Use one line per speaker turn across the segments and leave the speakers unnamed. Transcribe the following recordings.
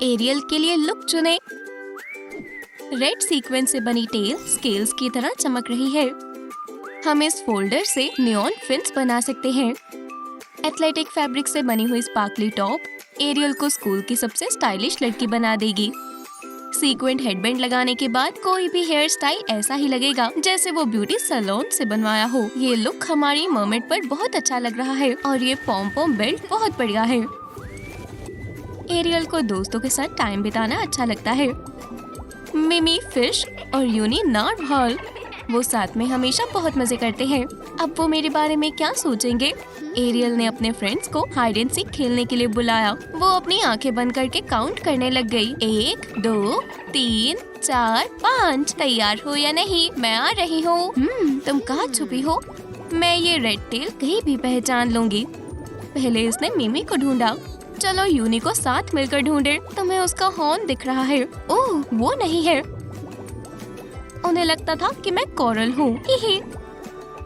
Aerial के लिए look चुने। रेड सीक्वेंस से बनी टेल स्केल्स की तरह चमक रही है। हम इस फोल्डर से नियॉन फिन्स बना सकते हैं। एथलेटिक फैब्रिक से बनी हुई स्पार्कली टॉप एरियल को स्कूल की सबसे स्टाइलिश लड़की बना देगी। सीक्वेंट हेडबैंड लगाने के बाद कोई भी हेयर स्टाइल ऐसा ही लगेगा जैसे वो ब्यूटी सैलून से बनवाया हो। ये लुक हमारी मर्मेड पर बहुत अच्छा लग रहा है और ये पॉम पॉम बेल्ट बहुत बढ़िया है। एरियल को दोस्तों के साथ टाइम बिताना अच्छा लगता है। मिमी फिश और यूनी नार्वहॉल वो साथ में हमेशा बहुत मजे करते हैं। अब वो मेरे बारे में क्या सोचेंगे? एरियल ने अपने फ्रेंड्स को हाइड एंड सीक खेलने के लिए बुलाया। वो अपनी आंखें बंद करके काउंट करने लग गई। 1 2 3 4 5। तैयार हो या नहीं? मैं आ रही हूँ। तुम कहाँ छुपी हो? मैं ये रेड टेल कहीं भी पहचान लूंगी। पहले इसने मिमी को ढूंढा। चलो यूनी को साथ मिलकर ढूंढे। तुम्हें उसका हॉर्न दिख रहा है। ओह, वो नहीं है। उन्हें लगता था कि मैं कोरल हूँ।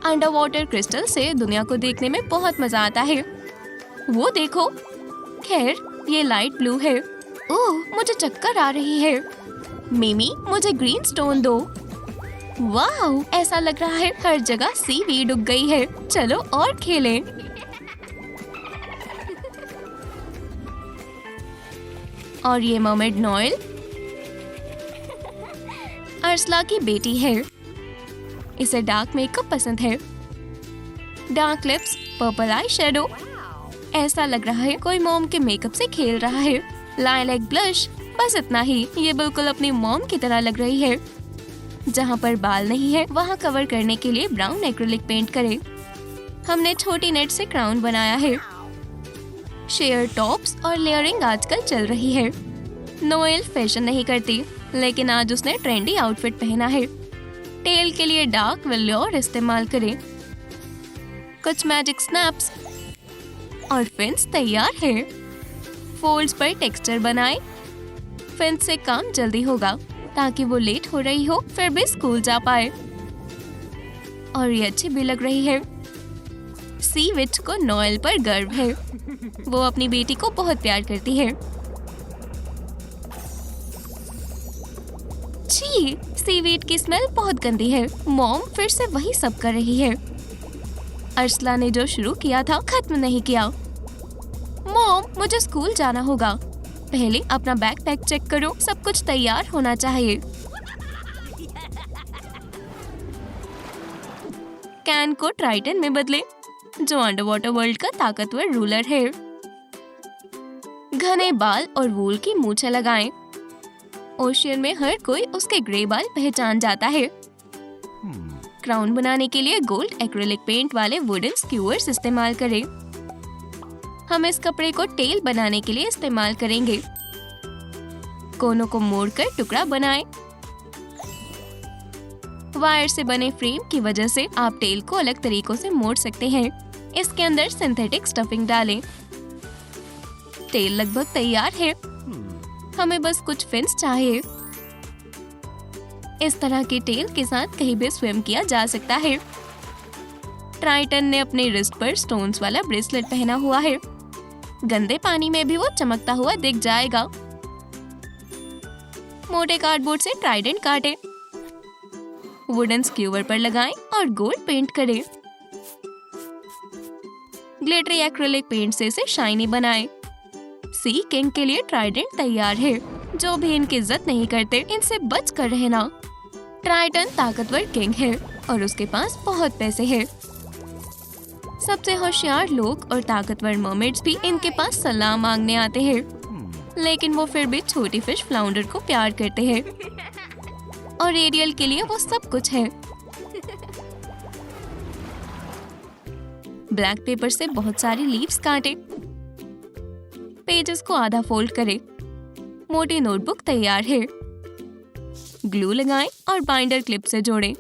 अंडर वाटर क्रिस्टल से दुनिया को देखने में बहुत मजा आता है। वो देखो। खैर, ये लाइट ब्लू है। ओह, मुझे चक्कर आ रही है। मिमी, मुझे ग्रीन स्टोन दो। वाह, ऐसा लग रहा है हर जगह सीवीड उग गई है। चलो और खेलें। और ये मर्मेड नोएल अर्सला की बेटी है। इसे डार्क मेकअप पसंद है। Dark lips, purple eye shadow. ऐसा लग रहा है कोई मॉम के मेकअप से खेल रहा है। लाइलैक ब्लश, बस इतना ही। ये बिल्कुल अपनी मॉम की तरह लग रही है। जहाँ पर बाल नहीं है वहाँ कवर करने के लिए ब्राउन एक्रिलिक पेंट करें। हमने छोटी नेट से क्राउन बनाया है। शेयर टॉप्स और लेयरिंग आजकल चल रही है। नोएल फैशन नहीं करती, लेकिन आज उसने ट्रेंडी आउटफिट पहना है। टेल के लिए डार्क वेल्योर इस्तेमाल करें। कुछ मैजिक स्नैप्स और फिन्स तैयार है। फोल्ड्स पर टेक्सचर बनाएं। फिन्स से काम जल्दी होगा ताकि वो लेट हो रही हो फिर भी स्कूल जा पाए। और ये अच्छी भी लग रही है। सी विच को नोएल पर गर्व है। वो अपनी बेटी को बहुत प्यार करती है। छी, सीवीड की स्मेल बहुत गंदी है। मॉम फिर से वही सब कर रही है। अर्सला ने जो शुरू किया था खत्म नहीं किया। मॉम, मुझे स्कूल जाना होगा। पहले अपना बैकपैक चेक करो, सब कुछ तैयार होना चाहिए। कैन को ट्राइटन में बदले, जो अंडर वाटर वर्ल्ड का ताकतवर रूलर है। घने बाल और वूल की मूछें लगाएं। ओशियन में हर कोई उसके ग्रे बाल पहचान जाता है। क्राउन बनाने के लिए गोल्ड एक्रिलिक पेंट वाले वुडन स्क्यूअर्स इस्तेमाल करें। हम इस कपड़े को टेल बनाने के लिए इस्तेमाल करेंगे। कोनों को मोड़कर टुकड़ा बनाएं। वायर से बने फ्रेम की वजह से आप टेल को अलग तरीकों से मोड़ सकते हैं। इसके अंदर सिंथेटिक स्टफिंग डालें। टेल लगभग तैयार है। हमें बस कुछ फिन्स चाहिए। इस तरह के टेल के साथ कहीं भी स्विम किया जा सकता है। ट्राइटन ने अपने रिस्ट पर स्टोन्स वाला ब्रेसलेट पहना हुआ है। गंदे पानी में भी वो चमकता हुआ दिख जाएगा। मोटे कार्डबोर्ड से ट्राइडेंट काटें। वुडन स्क्यूअर पर लगाएं और गोल्ड पेंट करें। ग्लिटरी एक्रिलिक पेंट से इसे शाइनी बनाएं। सी किंग के लिए ट्राइडेंट तैयार है। जो भी इनकी इज्जत नहीं करते, इनसे बच कर रहना। ट्राइटन ताकतवर किंग है और उसके पास बहुत पैसे हैं। सबसे होशियार लोग और ताकतवर मर्मेड्स भी इनके पास सलाह मांगने आते हैं, लेकिन वो फिर भी छोटी फिश फ्लाउंडर को प्यार करते हैं और एरियल के लिए वो सब कुछ है। ब्लैक पेपर से बहुत सारी लीव्स काटें। पेजेस को आधा फोल्ड करें। मोटी नोटबुक तैयार है। ग्लू लगाएं और बाइंडर क्लिप से जोड़ें।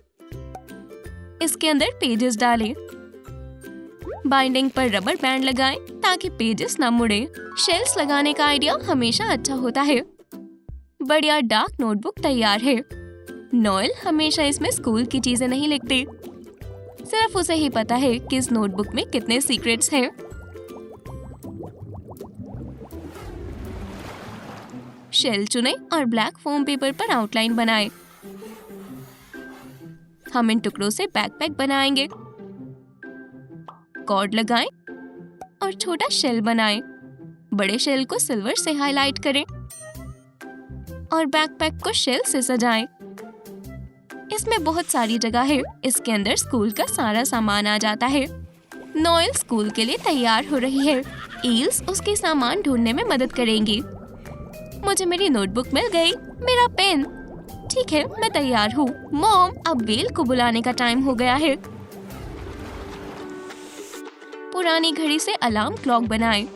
इसके अंदर पेजेस डालें। बाइंडिंग पर रबर बैंड लगाएं ताकि पेजेस न मुड़े। शेल्स लगाने का आइडिया हमेशा अच्छा होता है। बढ़िया डार्क नोटबुक तैयार है। नोएल हमेशा इसमें स्कूल की चीजें नहीं लिखती। सिर्फ उसे ही पता है कि इस नोटबुक में कितने सीक्रेट्स हैं। शेल चुने और ब्लैक फोम पेपर पर आउटलाइन बनाएं। हम इन टुकड़ों से बैकपैक बनाएंगे। कॉर्ड लगाएं और छोटा शेल बनाएं। बड़े शेल को सिल्वर से हाईलाइट करें और बैकपैक को शेल से सजाएं। इसमें बहुत सारी जगह है। इसके अंदर स्कूल का सारा सामान आ जाता है। नोएल स्कूल के लिए तैयार हो रही है। ईल्स उसके सामान ढूंढने में मदद करेंगी। मुझे मेरी नोटबुक मिल गई। मेरा पेन। ठीक है, मैं तैयार हूँ। मॉम, अब वेल को बुलाने का टाइम हो गया है। पुरानी घड़ी से अलार्म क्लॉक बनाएं।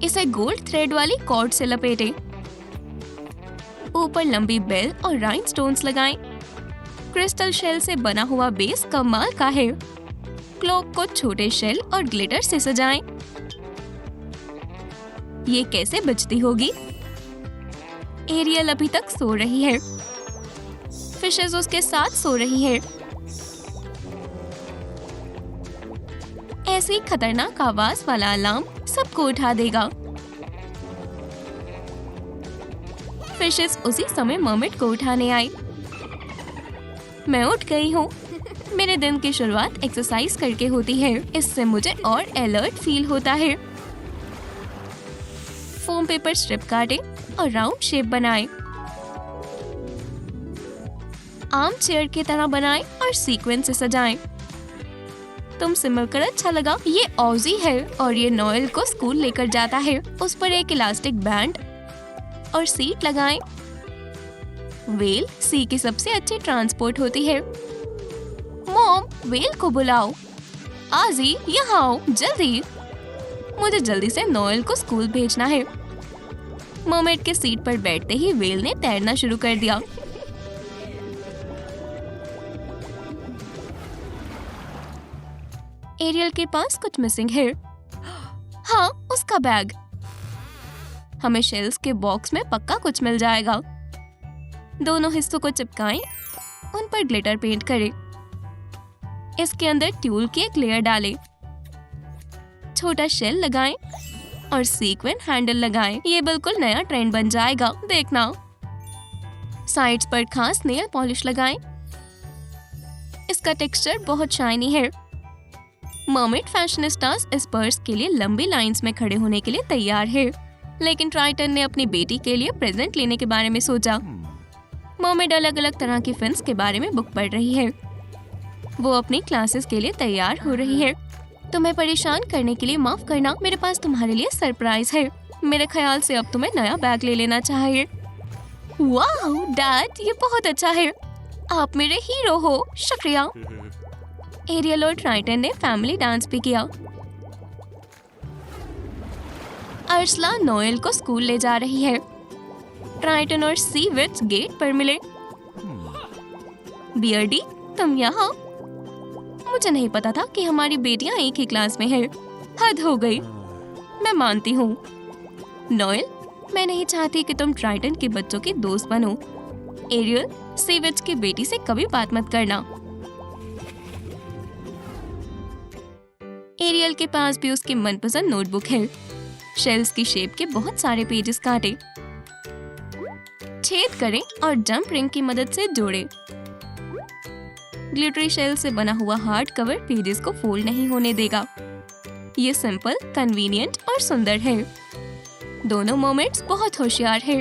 इसे गोल्ड थ्रेड वाली कॉर्ड से लपेटें। ऊपर लंबी बेल और राइनस्टोन्स लगाएं। क्रिस्टल शेल से बना हुआ बेस कमाल का है। क्लॉक को छोटे शेल और ग्लिटर से सजाएं। ये कैसे बजती होगी? एरियल अभी तक सो रही है। फिशेस उसके साथ सो रही है। ऐसी खतरनाक आवाज वाला अलार्म सबको उठा देगा। फिशेस उसी समय मर्मेड को उठाने आई। मैं उठ गई हूँ। मेरे दिन की शुरुआत एक्सरसाइज करके होती है। इससे मुझे और अलर्ट फील होता है। फोम पेपर स्ट्रिप काटें और राउंड शेप बनाएं। आर्म चेयर की तरह बनाएं और सीक्वेंस से सजाएं। तुमसे मिलकर अच्छा लगा। ये ऑजी है और ये नोएल को स्कूल लेकर जाता है। उस पर एक इलास्टिक बैंड और सीट लगाएं। वेल सी की सबसे अच्छी ट्रांसपोर्ट होती है। मॉम, वेल को बुलाओ। आजी, यहाँ आओ जल्दी। मुझे जल्दी से नोएल को स्कूल भेजना है। मर्मेड के सीट पर बैठते ही वेल ने तैरना शुरू कर दिया। एरियल के पास कुछ मिसिंग है। हाँ, उसका बैग। हमें शेल्स के बॉक्स में पक्का कुछ मिल जाएगा। दोनों हिस्सों को चिपकाएं, उन पर ग्लिटर पेंट करें। इसके अंदर ट्यूल की एक लेयर डालें। छोटा शेल लगाएं और सीक्वेंस हैंडल लगाएं। ये बिल्कुल नया ट्रेंड बन जाएगा, देखना। साइड्स पर खास नेल पॉलिश लगाएं। इसका टेक्सचर बहुत शाइनी है। मर्मेड फैशनिस्टास इस पर्स के लिए लंबी लाइंस में खड़े होने के लिए तैयार है, लेकिन ट्राइटन ने अपनी बेटी के लिए प्रेजेंट लेने के बारे में सोचा। मर्मेड अलग अलग तरह की फिन्स के बारे में बुक पढ़ रही है। वो अपनी क्लासेस के लिए तैयार हो रही है। तुम्हें परेशान करने के लिए माफ करना। मेरे पास तुम्हारे लिए सरप्राइज है। मेरे ख्याल से अब तुम्हें नया बैग ले लेना चाहिए। वाह डैड, ये बहुत अच्छा है। आप मेरे हीरो हो। शुक्रिया। एरियल और ट्राइटन ने फैमिली डांस भी किया। अर्सला नोएल को स्कूल ले जा रही है। ट्राइटन और सी विट्स गेट पर मिले। बियर्डी, तुम यहाँ? मुझे नहीं पता था कि हमारी बेटियां एक ही क्लास में हैं। हद हो गई। मैं मानती हूँ। नोएल, मैं नहीं चाहती कि तुम ट्राइटन के बच्चों की दोस्त बनो। एरियल, सी विट्स की बेटी से कभी बात मत करना। एरियल के पास भी उसकी मनपसंद नोटबुक है। शेल्स की शेप के बहुत सारे पेजेस काटे, छेद करें और जंप रिंग की मदद से जोड़ें। ग्लिटरी शेल से बना हुआ हार्ड कवर पेजेस को फोल्ड नहीं होने देगा। ये सिंपल, कन्वीनियंट और सुंदर है। दोनों मर्मेड्स बहुत होशियार है।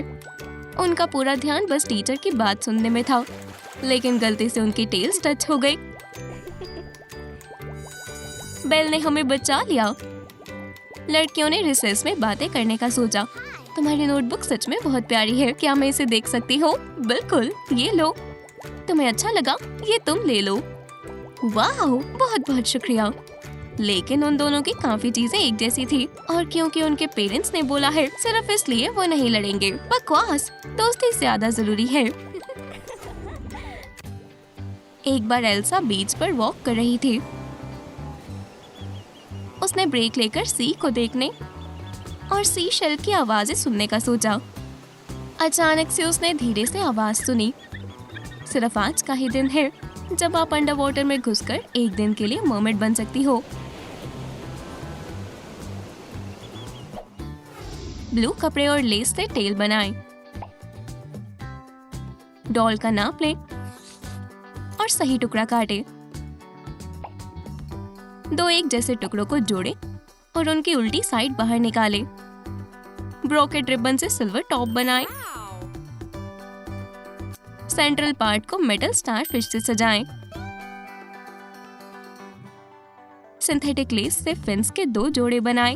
उनका पूरा ध्यान बस टीचर की बात सुनने में था, लेकिन गलती से उनकी टेल्स टच हो गई। बेल ने हमें बचा लिया। लड़कियों ने रिसेस में बातें करने का सोचा। तुम्हारी नोटबुक सच में बहुत प्यारी है। क्या मैं इसे देख सकती हूँ? बिल्कुल, ये लो। तुम्हें अच्छा लगा? ये तुम ले लो। वाह, बहुत बहुत शुक्रिया। लेकिन उन दोनों की काफी चीजें एक जैसी थी, और क्योंकि उनके पेरेंट्स ने बोला है, सिर्फ इसलिए वो नहीं लड़ेंगे। बकवास, दोस्ती ज्यादा जरूरी है। एक बार एल्सा बीच पर वॉक कर रही थी। उसने ब्रेक लेकर सी को देखने और सी शेल की आवाजें सुनने का सोचा। अचानक से उसने धीरे से आवाज सुनी। सिर्फ आज का ही दिन है जब आप अंडर वाटर में घुसकर एक दिन के लिए मर्मेड बन सकती हो। ब्लू कपड़े और लेस से टेल बनाएं। डॉल का नाप ले और सही टुकड़ा काटे। दो एक जैसे टुकड़ों को जोड़े और उनकी उल्टी साइड बाहर निकाले। ब्रोकेट रिबन से सिल्वर टॉप बनाएं। सेंट्रल पार्ट को मेटल स्टार फिश से सजाएं। सिंथेटिक लेस से फिन्स के 2 जोड़े बनाएं।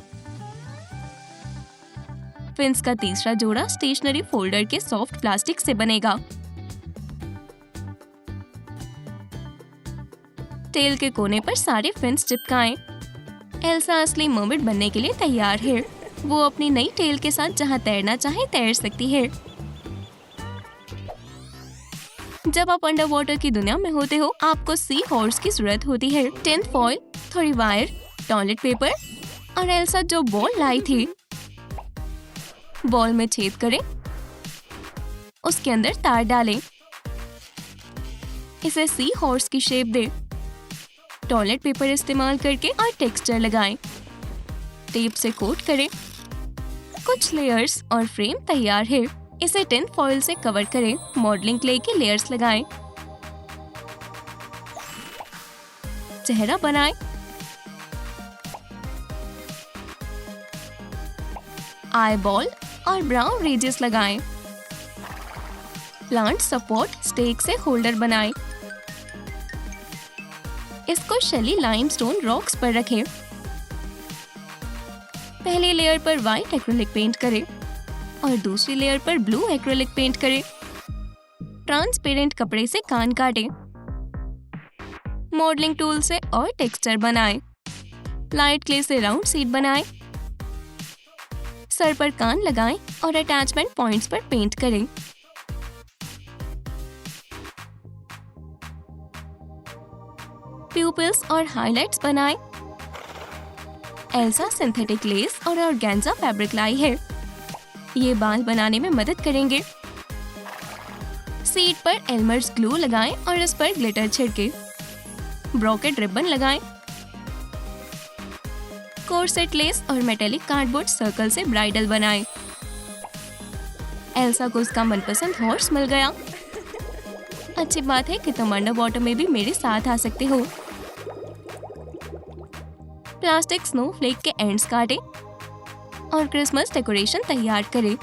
फिन्स का तीसरा जोड़ा स्टेशनरी फोल्डर के सॉफ्ट प्लास्टिक से बनेगा। टेल के कोने पर सारे फिन्स चिपकाएं। एल्सा असली मर्मेड बनने के लिए तैयार है। वो अपनी नई टेल के साथ जहां तैरना चाहे तैर सकती है। जब आप अंडर वाटर की दुनिया में होते हो, आपको सी हॉर्स की जरूरत होती है। टिन फॉइल, थोड़ी वायर, टॉयलेट पेपर और एल्सा जो बॉल लाई थी। बॉल में छेद करें, उसके अंदर तार डालें, इसे सी हॉर्स की शेप दें। टॉयलेट पेपर इस्तेमाल करके और टेक्सचर लगाएं। टेप से कोट करें। कुछ लेयर्स और फ्रेम तैयार है। इसे टिन फॉइल से कवर करें। मॉडलिंग क्ले के लेयर्स लगाएं। चेहरा बनाएं। आई बॉल और ब्राउन रेजेस लगाएं। प्लांट सपोर्ट स्टेक से होल्डर बनाएं। इसको शेली लाइमस्टोन रॉक्स पर रखें। पहली लेयर पर व्हाइट एक्रिलिक पेंट करें और दूसरी लेयर पर ब्लू एक्रिलिक पेंट करें। ट्रांसपेरेंट कपड़े से कान काटें। मॉडलिंग टूल से और टेक्सचर बनाएं। लाइट क्ले से राउंड सीट बनाएं। सर पर कान लगाएं और अटैचमेंट पॉइंट्स पर पेंट करें। प्यूपिल्स और हाइलाइट्स बनाएं। एल्सा सिंथेटिक लेस और ऑर्गेन्जा फैब्रिक लाई है। ये बाल बनाने में मदद करेंगे। सीट पर एल्मर्स ग्लू लगाएं और इस पर ग्लिटर छिड़के। ब्रोकेट रिबन लगाएं। कोर्सेट लेस और मेटेलिक कार्डबोर्ड सर्कल से ब्राइडल बनाएं। एल्सा को उसका मनपसंद हॉर्स मिल गया। अच्छी बात है कि तुम अंडर वाटर में भी मेरे साथ आ सकते हो। प्लास्टिक स्नोफ्लेक के एंड्स काटें और क्रिसमस डेकोरेशन तैयार करें।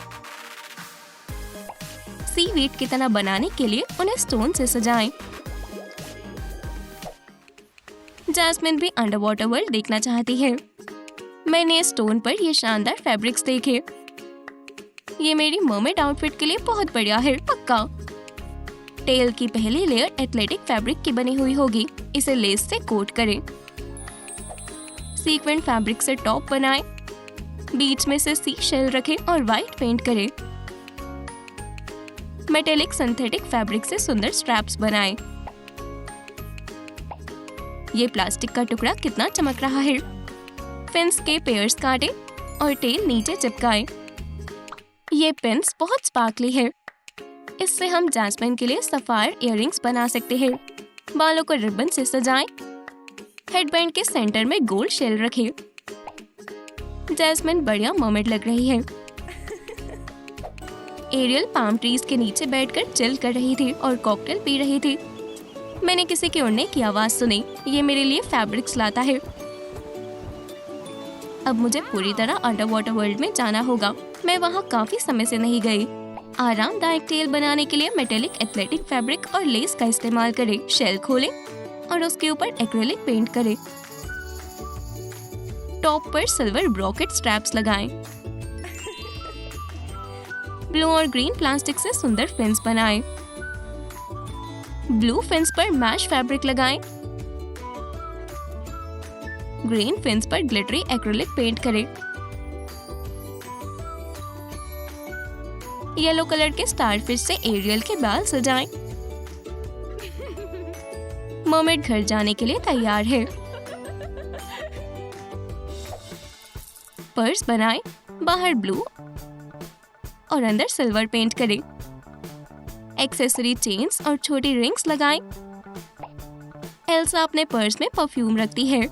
सीवीड की तरह बनाने के लिए उन्हें स्टोन से सजाएं। जैस्मिन भी अंडर वाटर वर्ल्ड देखना चाहती है। मैंने स्टोन पर ये शानदार फैब्रिक्स देखे। ये मेरी मर्मेड आउटफिट के लिए बहुत बढ़िया है, पक्का। टेल की पहली लेयर एथलेटिक फैब्रिक की बनी हुई होगी। इसे लेस से कोट करें। सीक्वेंट फैब्रिक से टॉप बनाएं। बीच में से सी शेल रखें और व्हाइट पेंट करें। मेटेलिक सिंथेटिक फैब्रिक से सुंदर स्ट्रैप्स बनाएं। ये प्लास्टिक का टुकड़ा कितना चमक रहा है। फिन्स के पेयर्स काटें और टेल नीचे चिपकाएं। ये पिन्स बहुत स्पार्कली है। इससे हम जैस्मिन के लिए सफायर इयररिंग्स बना सकते हैं। बालों को रिबन से सजाएं। हेडबैंड के सेंटर में गोल्ड शेल रखें। जैस्मिन बढ़िया मर्मेड लग रही है। एरियल पाम ट्रीज के नीचे बैठकर चिल कर रही थी और कॉकटेल पी रही थी। मैंने किसी के उड़ने की आवाज सुनी। ये मेरे लिए फैब्रिक्स लाता है। अब मुझे पूरी तरह अंडर वाटर वर्ल्ड में जाना होगा। मैं वहाँ काफी समय से नहीं गई। आरामदायक टेल बनाने के लिए मेटेलिक एथलेटिक फैब्रिक और लेस का इस्तेमाल करें। शेल खोलें और उसके ऊपर एक्रिलिक पेंट करें। टॉप पर सिल्वर ब्रोकेट स्ट्रैप्स लगाएं। ब्लू और ग्रीन प्लास्टिक से सुंदर फिन्स बनाएं। ब्लू फिन्स पर मैश फैब्रिक लगाएं। ग्रीन फिन्स पर ग्लिटरी एक्रिलिक पेंट करें। येलो कलर के स्टारफिश से एरियल के बाल सजाएं। मर्मेड घर जाने के लिए तैयार है। पर्स बनाएं। बाहर ब्लू और अंदर सिल्वर पेंट करें। एक्सेसरी चेन्स और छोटी रिंग्स लगाएं। एल्सा अपने पर्स में परफ्यूम रखती है।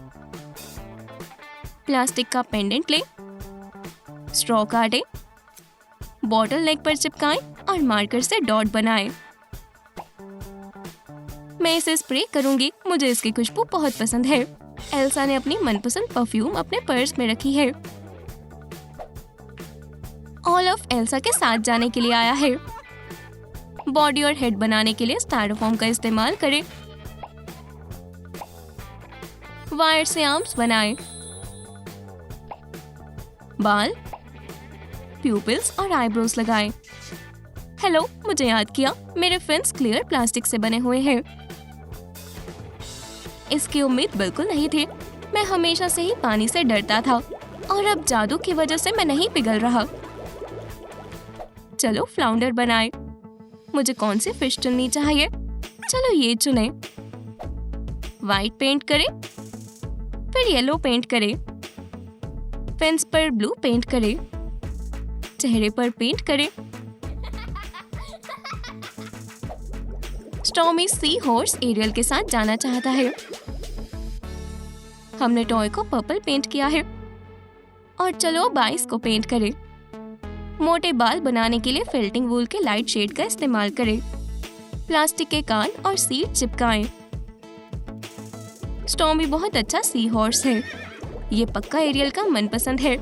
प्लास्टिक का पेंडेंट ले। स्ट्रॉ काटें। बॉटल नेक पर चिपकाएं और मार्कर से डॉट बनाएं। मैं इसे स्प्रे करूंगी, मुझे इसकी खुशबू बहुत पसंद है। एल्सा ने अपनी मनपसंद परफ्यूम अपने पर्स में रखी है। ओलफ एल्सा के साथ जाने के लिए आया है। बॉडी और हेड बनाने के लिए स्टायरोफोम का इस्तेमाल करें। वायर से आर्म्स बनाएं। बाल, प्यूपिल्स और आईब्रोज लगाएं। हेलो, मुझे याद किया, मेरे फिन्स क्लियर प्लास्टिक से बने हुए हैं। इसकी उम्मीद बिल्कुल नहीं थी। मैं हमेशा से ही पानी से डरता था और अब जादू की वजह से मैं नहीं पिघल रहा। चलो फ्लाउंडर बनाएं। मुझे कौन सी फिश चुननी चाहिए? चलो ये चुनें। व्हाइट पेंट करें, फिर येलो पेंट करें। फेंस पर ब्लू पेंट करें। चेहरे पर पेंट करें। स्टॉर्मी सी हॉर्स एरियल के साथ जाना चाहता है। हमने टॉय को पर्पल पेंट किया है। और चलो बाइस को पेंट करें। मोटे बाल बनाने के लिए फेल्टिंग वूल के लाइट शेड का इस्तेमाल करें। प्लास्टिक के कान और सीट चिपकाएं। स्टॉर्मी बहुत अच्छा सी हॉर्स है। ये पक्का एरियल का मनपसंद है।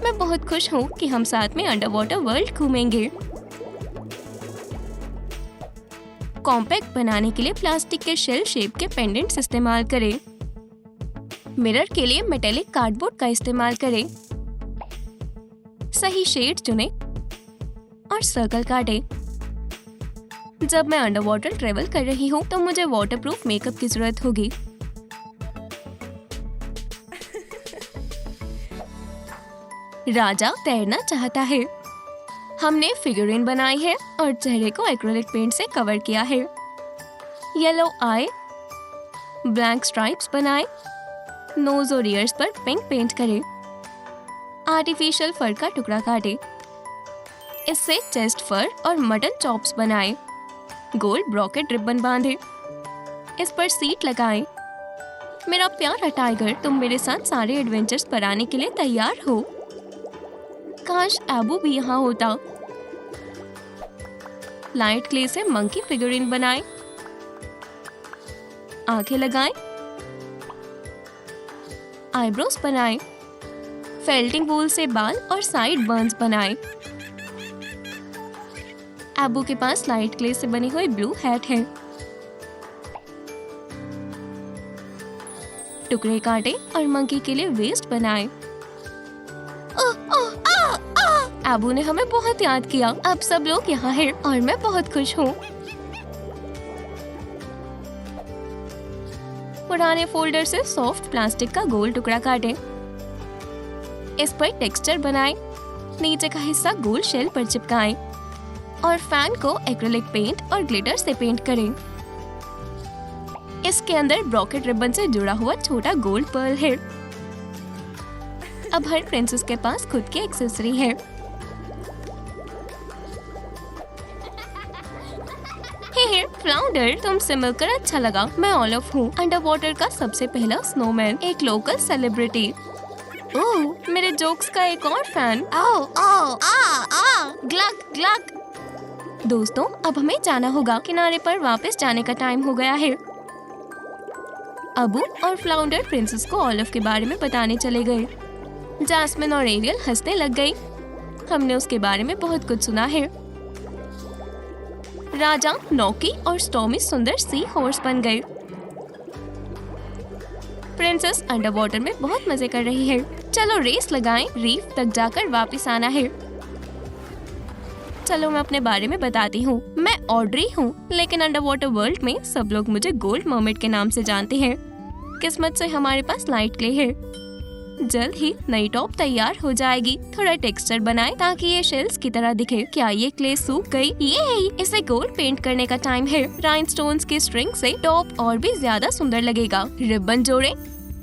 मैं बहुत खुश हूँ कि हम साथ में अंडर वाटर वर्ल्ड घूमेंगे। कॉम्पैक्ट बनाने के लिए प्लास्टिक के शेल शेप के पेंडेंट्स इस्तेमाल करें। मिरर के लिए मेटेलिक कार्डबोर्ड का इस्तेमाल करें। सही शेड चुनें और सर्कल काटें। जब मैं अंडर वाटर ट्रेवल कर रही हूँ तो मुझे वाटरप्रूफ मेकअप की जरूरत होगी। राजा तैरना चाहता है। हमने फिगरिन बनाई है और चेहरे को एक्रिलिक पेंट से कवर किया है। येलो आई, ब्लैक स्ट्राइप्स बनाएं। नोज और ईयर्स पर पिंक पेंट करें। आर्टिफिशियल फर का टुकड़ा काटें। इससे चेस्ट फर और मटन चॉप्स बनाएं। गोल्ड ब्रॉकेट रिबन बांधें। इस पर सीट लगाएं। मेरा प्यारा टाइगर, तुम मेरे साथ सारे एडवेंचर्स पर आने के लिए तैयार हो। काश एबू भी यहाँ होता। लाइट क्ले से मंकी फिगरिन बनाएं। आंखें लगाएं। आईब्रोज बनाएं। फेल्टिंग वूल से बाल और साइड बर्न्स बनाएं। एबू के पास लाइट क्ले से बनी हुई ब्लू हैट है। टुकड़े काटें और मंकी के लिए वेस्ट बनाएं। एबू ने हमें बहुत याद किया। अब सब लोग यहाँ हैं और मैं बहुत खुश हूँ। पुराने फोल्डर से सॉफ्ट प्लास्टिक का गोल टुकड़ा काटें। इस पर टेक्सचर बनाएं। नीचे का हिस्सा गोल शेल पर चिपकाएं और फैन को एक्रिलिक पेंट और ग्लिटर से पेंट करें। इसके अंदर ब्रॉकेट रिबन से जुड़ा हुआ छोटा गोल्ड पर्ल है। अब हर प्रिंसेस के पास खुद की एक्सेसरी है। हे फ्लाउंडर, तुमसे मिलकर अच्छा लगा। मैं ओलफ हूँ, अंडर वाटर का सबसे पहला स्नोमैन, एक लोकल सेलिब्रिटी। ओह, मेरे जोक्स का एक और फैन। Glück Glück. दोस्तों, अब हमें जाना होगा। किनारे पर वापस जाने का टाइम हो गया है। अबू और फ्लाउंडर प्रिंसेस को ओलफ के बारे में बताने चले गए। जैस्मिन और एरियल हंसने लग गई। हमने उसके बारे में बहुत कुछ सुना है। राजा, नौकी और स्टॉर्मी सुंदर सी हॉर्स बन गए। प्रिंसेस अंडर वाटर में बहुत मजे कर रही है। चलो रेस लगाएं। रीफ तक जाकर वापस आना है। चलो मैं अपने बारे में बताती हूँ। मैं ऑड्री हूँ, लेकिन अंडर वाटर वर्ल्ड में सब लोग मुझे गोल्ड मर्मेड के नाम से जानते हैं। किस्मत से हमारे पास लाइट क्ले है। जल्द ही नई टॉप तैयार हो जाएगी। थोड़ा टेक्सचर बनाएं ताकि ये शेल्स की तरह दिखे। क्या ये क्ले सूख गई? ये इसे गोल्ड पेंट करने का टाइम है। राइनस्टोन्स की स्ट्रिंग से टॉप और भी ज्यादा सुंदर लगेगा। रिबन जोड़े।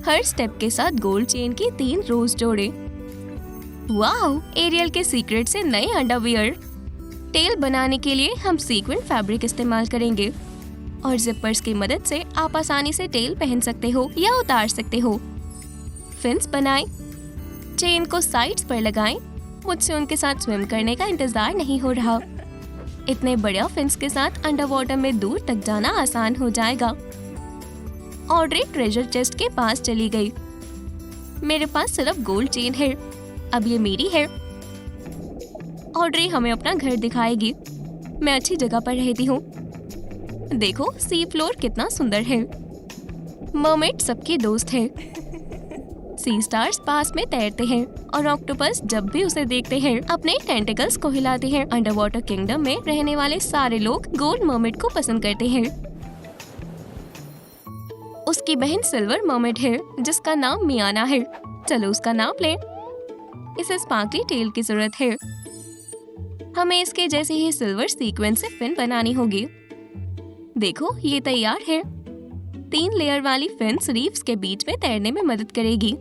हर स्टेप के साथ गोल्ड चेन की 3 रोज जोड़े। वाओ, एरियल के सीक्रेट से नए अंडरवियर। टेल बनाने के लिए हम सीक्वेंट फैब्रिक इस्तेमाल करेंगे और जिपर्स की मदद से आप आसानी से टेल पहन सकते हो या उतार सकते हो। फिन्स बनाएं। चेन को साइड्स पर लगाएं। मुझसे उनके साथ स्विम करने का इंतजार नहीं हो रहा। इतने बड़े फिन्स के साथ अंडर वाटर में दूर तक जाना आसान हो जाएगा। ऑड्री ट्रेजर चेस्ट के पास चली गई। मेरे पास सिर्फ गोल्ड चेन है, अब ये मेरी है। ऑड्री हमें अपना घर दिखाएगी। मैं अच्छी जगह पर रहती हूँ। देखो सी फ्लोर कितना सुंदर है। मरमेड सबके दोस्त है। सी स्टार्स पास में तैरते हैं और ऑक्टोपस जब भी उसे देखते हैं अपने टेंटिकल्स को हिलाते हैं। अंडर वाटर किंगडम में रहने वाले सारे लोग गोल्ड मरमेड को पसंद करते हैं। उसकी बहन सिल्वर मरमेड है जिसका नाम मियाना है। चलो उसका नाम लें। इसे स्पार्कली टेल की जरूरत है। हमें इसके जैसे ही सिल्वर सीक्वेंस से फिन बनानी होगी। देखो ये तैयार है। 3 लेयर वाली फिन्स रीफ्स के बीच में तैरने में मदद करेगी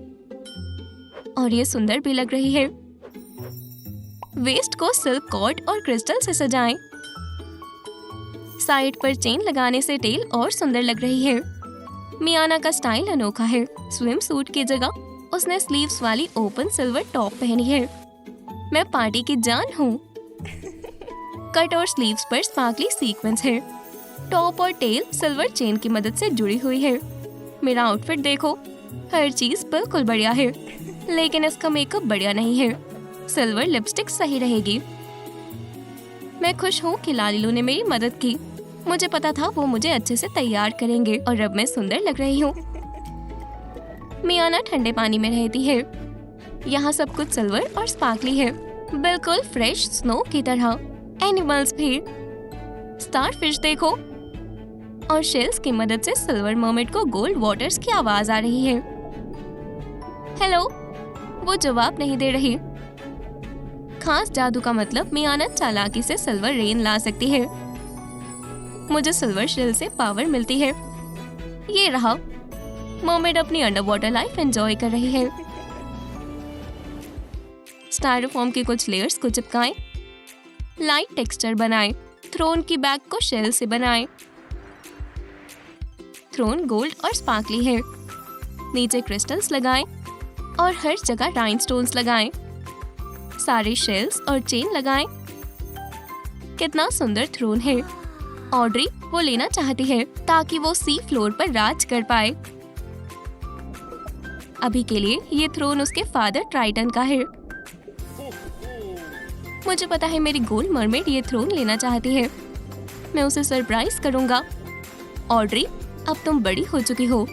और ये सुंदर भी लग रही है। वेस्ट को सिल्क कॉर्ड और क्रिस्टल से सजाएं। साइड पर चेन लगाने से टेल और सुंदर लग रही है। मियाना का स्टाइल अनोखा है। स्विम सूट की जगह उसने स्लीव्स वाली ओपन सिल्वर टॉप पहनी है। मैं पार्टी की जान हूँ। कट और स्लीव्स पर स्पार्कली सीक्वेंस है। टॉप और टेल सिल्वर चेन की मदद से जुड़ी हुई है। मेरा आउटफिट देखो, हर चीज बिल्कुल बढ़िया है, लेकिन इसका मेकअप बढ़िया नहीं है। सिल्वर लिपस्टिक सही रहेगी। मैं खुश हूँ कि लालिलो ने मेरी मदद की। मुझे पता था वो मुझे अच्छे से तैयार करेंगे और अब मैं सुंदर लग रही हूँ। मियाना ठंडे पानी में रहती है। यहाँ सब कुछ सिल्वर और स्पार्कली है, बिल्कुल फ्रेश स्नो की तरह। एनिमल्स भी। स्टारफिश देखो, और शेल्स की मदद से सिल्वर मरमेड को गोल्ड वाटर्स की आवाज आ रही है। हेलो, वो जवाब नहीं दे रही। खास जादू का मतलब मियाना चालाकी से सिल्वर रेन ला सकती है। मुझे सिल्वर शेल से पावर मिलती है। ये रहा। मरमेड अपनी अंडर वाटर लाइफ एंजॉय कर रही है। स्टायरोफोम के कुछ लेयर्स को चिपकाएं। लाइट टेक्सचर बनाएं। थ्रोन की बैक को शेल से बनाएं। थ्रोन गोल्ड और स्पार्कली है। नीचे क्रिस्टल्स लगाएं और हर जगह राइनस्टोन्स लगाएं। सारे शेल्स और चेन लगाएं। कितना सुंदर थ्रोन है। ऑड्री वो लेना चाहती है ताकि वो सी फ्लोर पर राज कर पाए। अभी के लिए ये थ्रोन उसके फादर ट्राइटन का है। मुझे पता है मेरी गोल्ड मरमेड ये थ्रोन लेना चाहती है। मैं उसे सरप्राइज करूंगा। ऑड्री अब तुम बड़ी हो चुकी हो।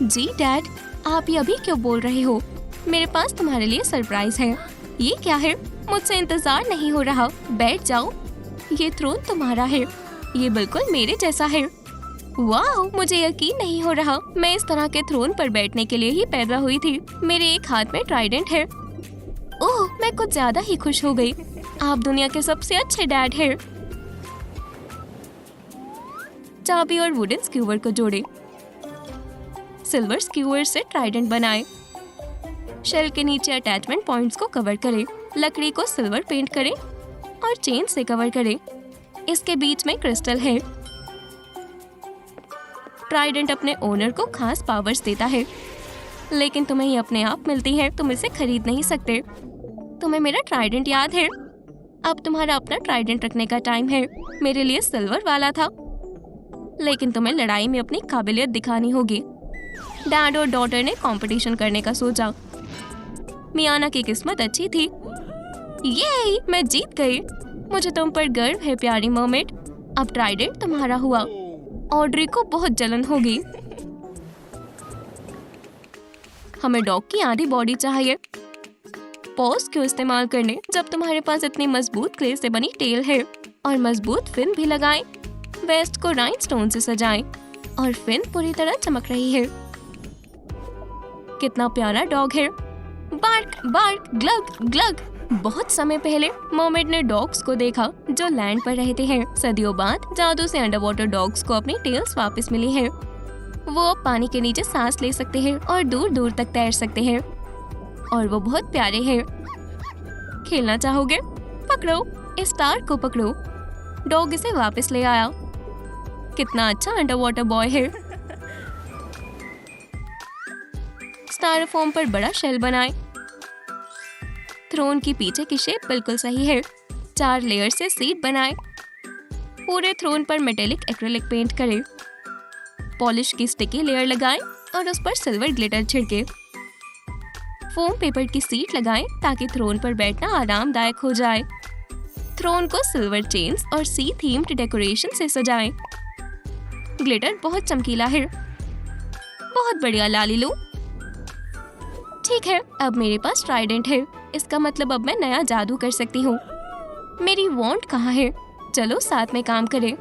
जी डैड, आप ये अभी क्यों बोल रहे हो? मेरे पास तुम्हारे लिए सरप्राइज है। ये क्या है? मुझसे इंतजार नहीं हो रहा। बैठ जाओ। ये थ्रोन तुम्हारा है। ये बिल्कुल मेरे जैसा है। वाह, मुझे यकीन नहीं हो रहा। मैं इस तरह के थ्रोन पर बैठने के लिए ही पैदा हुई थी। मेरे एक हाथ में ट्राइडेंट है। ओह, मैं कुछ ज्यादा ही खुश हो गई। आप दुनिया के सबसे अच्छे डैड हैं। चाबी और वुडन स्क्यूवर को जोड़े। सिल्वर स्क्यूवर से ट्राइडेंट बनाएं। शेल के नीचे अटैचमेंट पॉइंट्स को कवर करें। लकड़ी को सिल्वर पेंट करें और चेन से कवर करें। इसके बीच में क्रिस्टल है। ट्राइडेंट अपने ओनर को खास पावर्स देता है, लेकिन तुम्हें ये अपने आप मिलती है। तुम इसे खरीद नहीं सकते। तुम्हें मेरा ट्राइडेंट याद है? अब तुम्हारा अपना ट्राइडेंट रखने का टाइम है। मेरे लिए सिल्वर वाला था, लेकिन तुम्हें लड़ाई में अपनी काबिलियत दिखानी होगी। डैड और डॉटर ने कंपटीशन करने का सोचा। मियाना की किस्मत अच्छी थी। ये मैं जीत गई। मुझे तुम पर गर्व है प्यारी मरमेड। अब ट्राइडेंट तुम्हारा हुआ। ऑड्री को बहुत जलन होगी। हमें डॉग की आधी बॉडी चाहिए। पॉज क्यों इस्तेमाल करने जब तुम्हारे पास इतनी मजबूत क्ले से बनी टेल है। और मजबूत फिन भी लगाएं। वेस्ट को राइनस्टोन से सजाएं और फिन पूरी तरह चमक रही है। कितना प्यारा डॉग है। Bark bark glug glug. बहुत समय पहले मरमेड ने डॉग्स को देखा जो लैंड पर रहते हैं। सदियों बाद जादू से अंडर वाटर डॉग्स को अपनी टेल्स वापस मिली है। वो अब पानी के नीचे सांस ले सकते हैं और दूर दूर तक तैर सकते हैं। और वो बहुत प्यारे हैं। खेलना चाहोगे? पकड़ो, इस स्टार को पकड़ो। डॉग इसे वापस ले आया। कितना अच्छा अंडर वाटर बॉय है। स्टायरोफोम पर बड़ा शेल बनाएं। थ्रोन की पीछे की शेप बिल्कुल सही है। 4 लेयर से सीट बनाएं। पूरे थ्रोन पर मेटेलिक एक्रिलिक पेंट करें। पॉलिश की स्टिकी लेयर लगाएं और उस पर सिल्वर ग्लिटर छिड़के। फोम पेपर की सीट लगाएं ताकि थ्रोन पर बैठना आरामदायक हो जाए। थ्रोन को सिल्वर चेन्स और सी थीम्ड डेकोरेशन से सजाएं। ग्लिटर बहुत चमकीला है। बहुत बढ़िया लालीलू। ठीक है, अब मेरे पास ट्राइडेंट है। इसका मतलब अब मैं नया जादू कर सकती हूँ। मेरी वॉन्ड कहाँ है? चलो साथ में काम करें।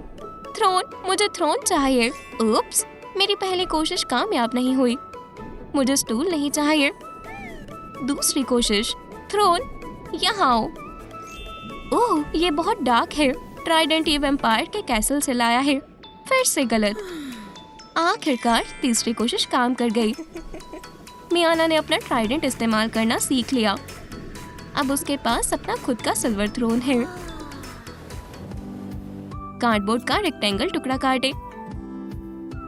थ्रोन, मुझे थ्रोन चाहिए। उप्स, मेरी पहली कोशिश कामयाब नहीं हुई। मुझे स्टूल नहीं चाहिए। दूसरी कोशिश। थ्रोन, यहाँ आओ। ओह, ये बहुत डार्क है। ट्राइडेंट ये वैम्पायर के कैसल से लाया है। फिर से गलत। आखिरकार तीसरी कोशिश काम कर गई। मियाना ने अपना ट्राइडेंट इस्तेमाल करना सीख लिया। अब उसके पास अपना खुद का सिल्वर थ्रोन है। कार्डबोर्ड का रेक्टेंगल टुकड़ा काटे।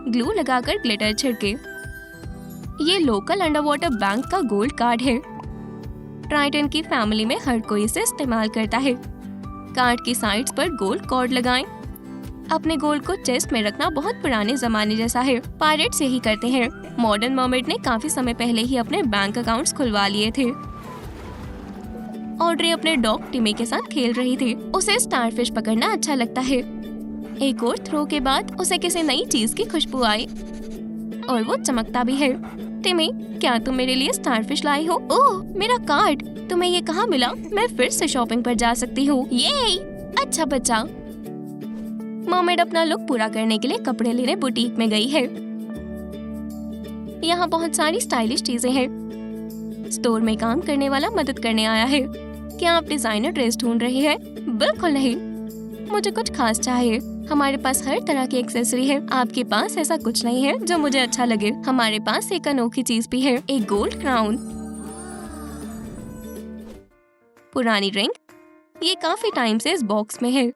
ग्लू लगाकर ग्लिटर छिड़के। ये लोकल अंडरवाटर बैंक का गोल्ड कार्ड है। ट्राइडेंट की फैमिली में हर कोई इसे इस्तेमाल करता है। कार्ड की साइड्स पर गोल्ड कॉर्ड लगाएं। अपने गोल्ड को चेस्ट में रखना बहुत पुराने जमाने जैसा है। पायरेट्स यही करते हैं। मॉडर्न मर्मेड ने काफी समय पहले ही अपने बैंक अकाउंट्स खुलवा लिए थे। ऑड्रे अपने डॉग टिमी के साथ खेल रही थी। उसे स्टारफिश पकड़ना अच्छा लगता है। एक और थ्रो के बाद उसे किसी नई चीज की खुशबू आई और वो चमकता भी है। टिमी, क्या तुम मेरे लिए स्टारफिश लाई हो? ओह, मेरा कार्ड। तुम्हें ये कहाँ मिला? मैं फिर से शॉपिंग पर जा सकती हूँ। ये अच्छा बच्चा। मर्मेड अपना लुक पूरा करने के लिए कपड़े लेने बुटीक में गई है। यहाँ बहुत सारी स्टाइलिश चीजें हैं। स्टोर में काम करने वाला मदद करने आया है। क्या आप डिजाइनर ड्रेस ढूंढ रही हैं? बिल्कुल नहीं, मुझे कुछ खास चाहिए। हमारे पास हर तरह की एक्सेसरी है। आपके पास ऐसा कुछ नहीं है जो मुझे अच्छा लगे? हमारे पास एक अनोखी चीज भी है, एक गोल्ड क्राउन। पुरानी रिंग। ये काफी टाइम से इस बॉक्स में है।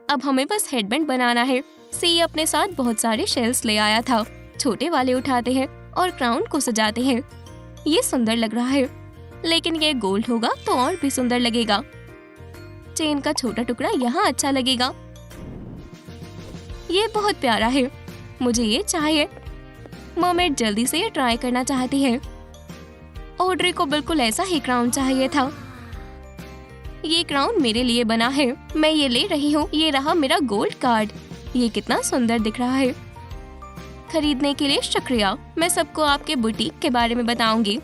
अब हमें बस हेडबैंड बनाना है। सी अपने साथ बहुत सारे शेल्स ले आया था। छोटे वाले उठाते हैं और क्राउन को सजाते हैं। ये सुंदर लग रहा है, लेकिन ये गोल्ड होगा तो और भी सुंदर लगेगा। चेन का छोटा टुकड़ा यहाँ अच्छा लगेगा। ये बहुत प्यारा है। मुझे ये चाहिए। मर्मेड जल्दी से ये ट्राई करना चाहती है। ऑड्रे को बिल्कुल ऐसा ही क्राउन चाहिए था। ये क्राउन मेरे लिए बना है। मैं ये ले रही हूँ। ये रहा मेरा गोल्ड कार्ड। ये कितना सुंदर दिख रहा है। खरीदने के लिए शुक्रिया। मैं सबको आपके बुटीक के बारे में बताऊंगी।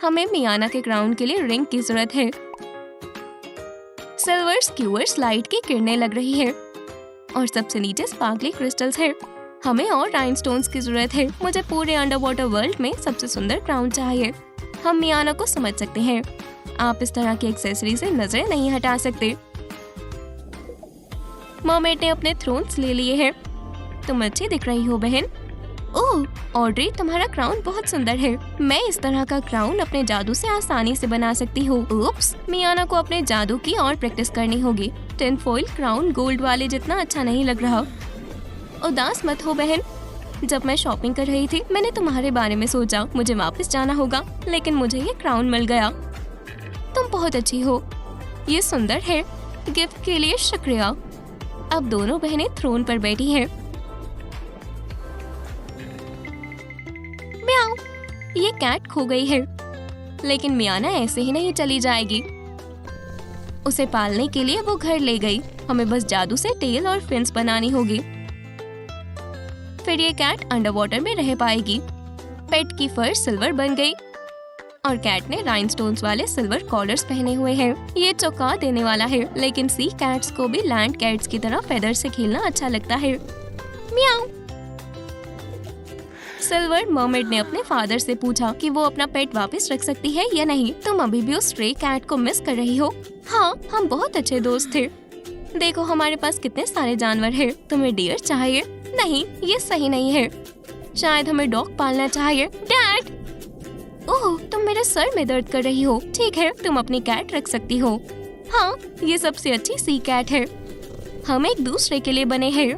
हमें मियाना के क्राउन के लिए रिंग की जरूरत है। सिल्वर स्क्यूअर्स लाइट की किरणें लग रही है और सबसे नीचे स्पार्कली क्रिस्टल्स है। हमें और राइनस्टोन्स की जरूरत है। मुझे पूरे अंडरवाटर वर्ल्ड में सबसे सुंदर क्राउन चाहिए। हम मियाना को समझ सकते हैं। आप इस तरह की एक्सेसरी से नजरें नहीं हटा सकते। मर्मेड ने अपने थ्रोन्स ले लिए हैं। तुम अच्छी दिख रही हो बहन। ओह, ऑड्रे, तुम्हारा क्राउन बहुत सुंदर है। मैं इस तरह का क्राउन अपने जादू से आसानी से बना सकती हूँ। उप्स, मियाना को अपने जादू की और प्रैक्टिस करनी होगी। टिन फॉइल क्राउन गोल्ड वाले जितना अच्छा नहीं लग रहा। उदास मत हो बहन। जब मैं शॉपिंग कर रही थी मैंने तुम्हारे बारे में सोचा। मुझे वापस जाना होगा, लेकिन मुझे ये क्राउन मिल गया। तुम बहुत अच्छी हो। ये सुंदर है। गिफ्ट के लिए शुक्रिया। अब दोनों बहनें थ्रोन पर बैठी हैं। म्याऊ, ये कैट खो गई है, लेकिन मियाना ऐसे ही नहीं चली जाएगी। उसे पालने के लिए वो घर ले गई। हमें बस जादू से टेल और फिन्स बनानी होगी। फिर ये कैट अंडरवाटर में रह पाएगी। पेट की फर सिल्वर बन गई और कैट ने राइनस्टोन्स वाले सिल्वर कॉलर्स पहने हुए हैं। ये चौंका देने वाला है, लेकिन सी कैट्स को भी लैंड कैट्स की तरह फेदर से खेलना अच्छा लगता है। म्याऊ। सिल्वर मर्मेड ने अपने फादर से पूछा कि वो अपना पेट वापस रख सकती है या नहीं। तुम अभी भी उस स्ट्रे कैट को मिस कर रही हो? हाँ, हम बहुत अच्छे दोस्त थे। देखो हमारे पास कितने सारे जानवर हैं। तुम्हें डियर चाहिए? नहीं, ये सही नहीं है। शायद हमें डॉग पालना चाहिए। डैड! ओह, तुम मेरे सर में दर्द कर रही हो। ठीक है, तुम अपनी कैट रख सकती हो। हाँ, ये सबसे अच्छी सी कैट है। हम एक दूसरे के लिए बने हैं।